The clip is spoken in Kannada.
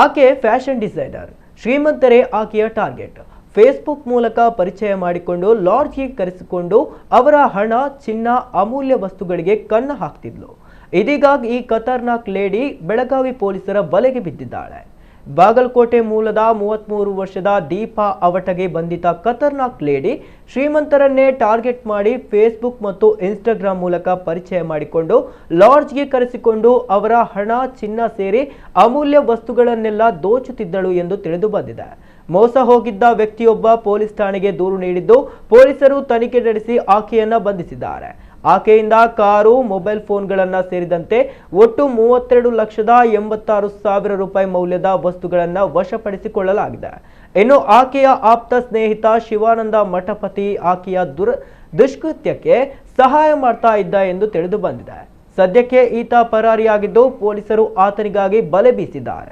ಆಕೆ ಫ್ಯಾಷನ್ ಡಿಸೈನರ್. ಶ್ರೀಮಂತರೇ ಆಕೆಯ ಟಾರ್ಗೆಟ್. ಫೇಸ್ಬುಕ್ ಮೂಲಕ ಪರಿಚಯ ಮಾಡಿಕೊಂಡು ಲಾಡ್ಜ್ಗೆ ಕರೆಸಿಕೊಂಡು ಅವರ ಹಣ, ಚಿನ್ನ, ಅಮೂಲ್ಯ ವಸ್ತುಗಳಿಗೆ ಕನ್ನ ಹಾಕ್ತಿದ್ಲು. ಇದೀಗ ಈ ಖತರ್ನಾಕ್ ಲೇಡಿ ಬೆಳಗಾವಿ ಪೊಲೀಸರ ಬಲೆಗೆ ಬಿದ್ದಿದ್ದಾಳೆ. ಬಾಗಲಕೋಟೆ ಮೂಲದ 33 ವರ್ಷದ ದೀಪಾ ಅವಟಗೆ ಬಂಧಿತ ಖತರ್ನಾಕ್ ಲೇಡಿ ಶ್ರೀಮಂತರನ್ನೇ ಟಾರ್ಗೆಟ್ ಮಾಡಿ ಫೇಸ್ಬುಕ್ ಮತ್ತು ಇನ್ಸ್ಟಾಗ್ರಾಮ್ ಮೂಲಕ ಪರಿಚಯ ಮಾಡಿಕೊಂಡು ಲಾಡ್ಜ್ಗೆ ಕರೆಸಿಕೊಂಡು ಅವರ ಹಣ, ಚಿನ್ನ ಸೇರಿ ಅಮೂಲ್ಯ ವಸ್ತುಗಳನ್ನೆಲ್ಲ ದೋಚುತ್ತಿದ್ದಳು ಎಂದು ತಿಳಿದು ಬಂದಿದೆ. ಮೋಸ ಹೋಗಿದ್ದ ವ್ಯಕ್ತಿಯೊಬ್ಬ ಪೊಲೀಸ್ ಠಾಣೆಗೆ ದೂರು ನೀಡಿದ್ದು, ಪೊಲೀಸರು ತನಿಖೆ ನಡೆಸಿ ಆಕೆಯನ್ನ ಬಂಧಿಸಿದ್ದಾರೆ. ಆಕೆಯಿಂದ ಕಾರು, ಮೊಬೈಲ್ ಫೋನ್ಗಳನ್ನು ಸೇರಿದಂತೆ ಒಟ್ಟು 32,86,000 ರೂಪಾಯಿ ಮೌಲ್ಯದ ವಸ್ತುಗಳನ್ನು ವಶಪಡಿಸಿಕೊಳ್ಳಲಾಗಿದೆ. ಇನ್ನು ಆಕೆಯ ಆಪ್ತ ಸ್ನೇಹಿತ ಶಿವಾನಂದ ಮಠಪತಿ ಆಕೆಯ ದುಷ್ಕೃತ್ಯಕ್ಕೆ ಸಹಾಯ ಮಾಡ್ತಾ ಇದ್ದ ಎಂದು ತಿಳಿದು ಬಂದಿದೆ. ಸದ್ಯಕ್ಕೆ ಈತ ಪರಾರಿಯಾಗಿದ್ದು, ಪೊಲೀಸರು ಆತನಿಗಾಗಿ ಬಲೆ ಬೀಸಿದ್ದಾರೆ.